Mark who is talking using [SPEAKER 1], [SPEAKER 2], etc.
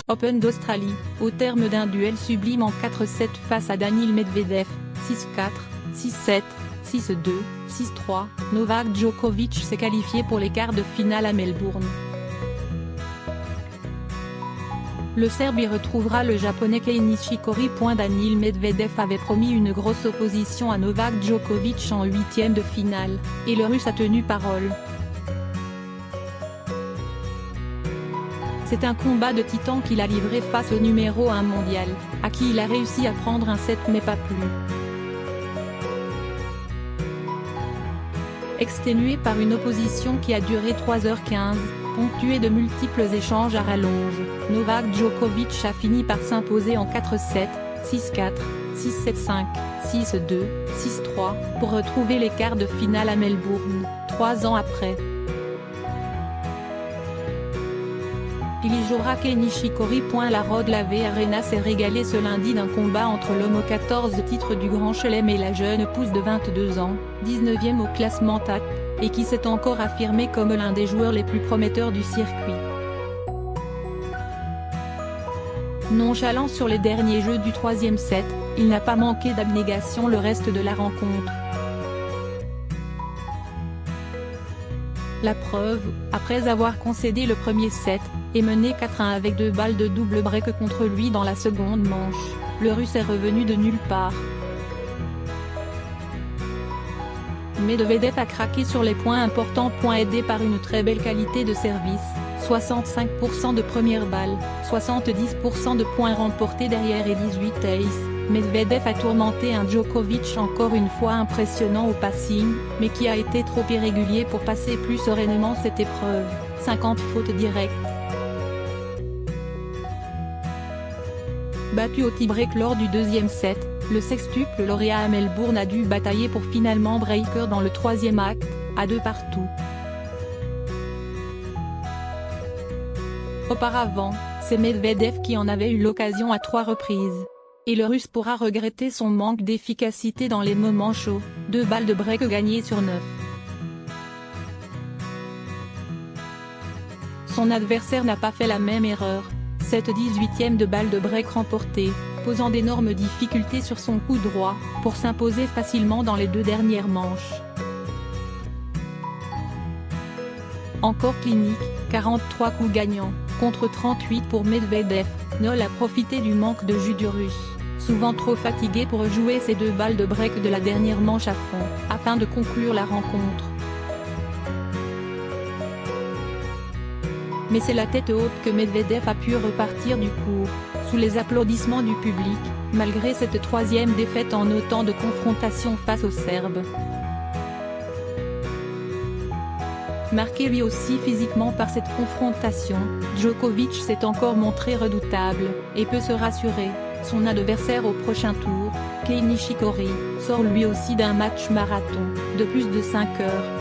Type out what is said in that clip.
[SPEAKER 1] Open d'Australie, au terme d'un duel sublime en 4-7 face à Daniil Medvedev, 6-4, 6-7, 6-2, 6-3, Novak Djokovic s'est qualifié pour les quarts de finale à Melbourne. Le Serbe y retrouvera le Japonais Kei Nishikori. Daniil Medvedev avait promis une grosse opposition à Novak Djokovic en huitième de finale, et le Russe a tenu parole. C'est un combat de titan qu'il a livré face au numéro 1 mondial, à qui il a réussi à prendre un set mais pas plus. Exténué par une opposition qui a duré 3h15, ponctuée de multiples échanges à rallonge, Novak Djokovic a fini par s'imposer en 4-7, 6-4, 6-7-5, 6-2, 6-3, pour retrouver les quarts de finale à Melbourne, 3 ans après. Il y jouera Kei Nishikori. La Rod Laver Arena s'est régalée ce lundi d'un combat entre l'homme aux 14 titres du Grand Chelem et la jeune pousse de 22 ans, 19e au classement TAP, et qui s'est encore affirmé comme l'un des joueurs les plus prometteurs du circuit. Nonchalant sur les derniers jeux du troisième set, il n'a pas manqué d'abnégation le reste de la rencontre. La preuve, après avoir concédé le premier set, et mené 4-1 avec 2 balles de double break contre lui dans la seconde manche, le Russe est revenu de nulle part. Medvedev a craqué sur les points importants. Aidé par une très belle qualité de service, 65% de première balle, 70% de points remportés derrière et 18 aces, Medvedev a tourmenté un Djokovic encore une fois impressionnant au passing, mais qui a été trop irrégulier pour passer plus sereinement cette épreuve, 50 fautes directes. Battu au tie-break lors du deuxième set, le sextuple lauréat à Melbourne a dû batailler pour finalement breaker dans le troisième acte, à 2 partout. Auparavant, c'est Medvedev qui en avait eu l'occasion à 3 reprises. Et le Russe pourra regretter son manque d'efficacité dans les moments chauds, 2 balles de break gagnées sur 9. Son adversaire n'a pas fait la même erreur, 7/18 de balle de break remportée, posant d'énormes difficultés sur son coup droit, pour s'imposer facilement dans les 2 dernières manches. Encore clinique, 43 coups gagnants, contre 38 pour Medvedev, Nol a profité du manque de jus du Russe, souvent trop fatigué pour jouer ses 2 balles de break de la dernière manche à fond, afin de conclure la rencontre. Mais c'est la tête haute que Medvedev a pu repartir du court, sous les applaudissements du public, malgré cette 3e défaite en autant de confrontations face aux Serbes. Marqué lui aussi physiquement par cette confrontation, Djokovic s'est encore montré redoutable, et peut se rassurer, son adversaire au prochain tour, Kei Nishikori, sort lui aussi d'un match marathon, de plus de 5 heures.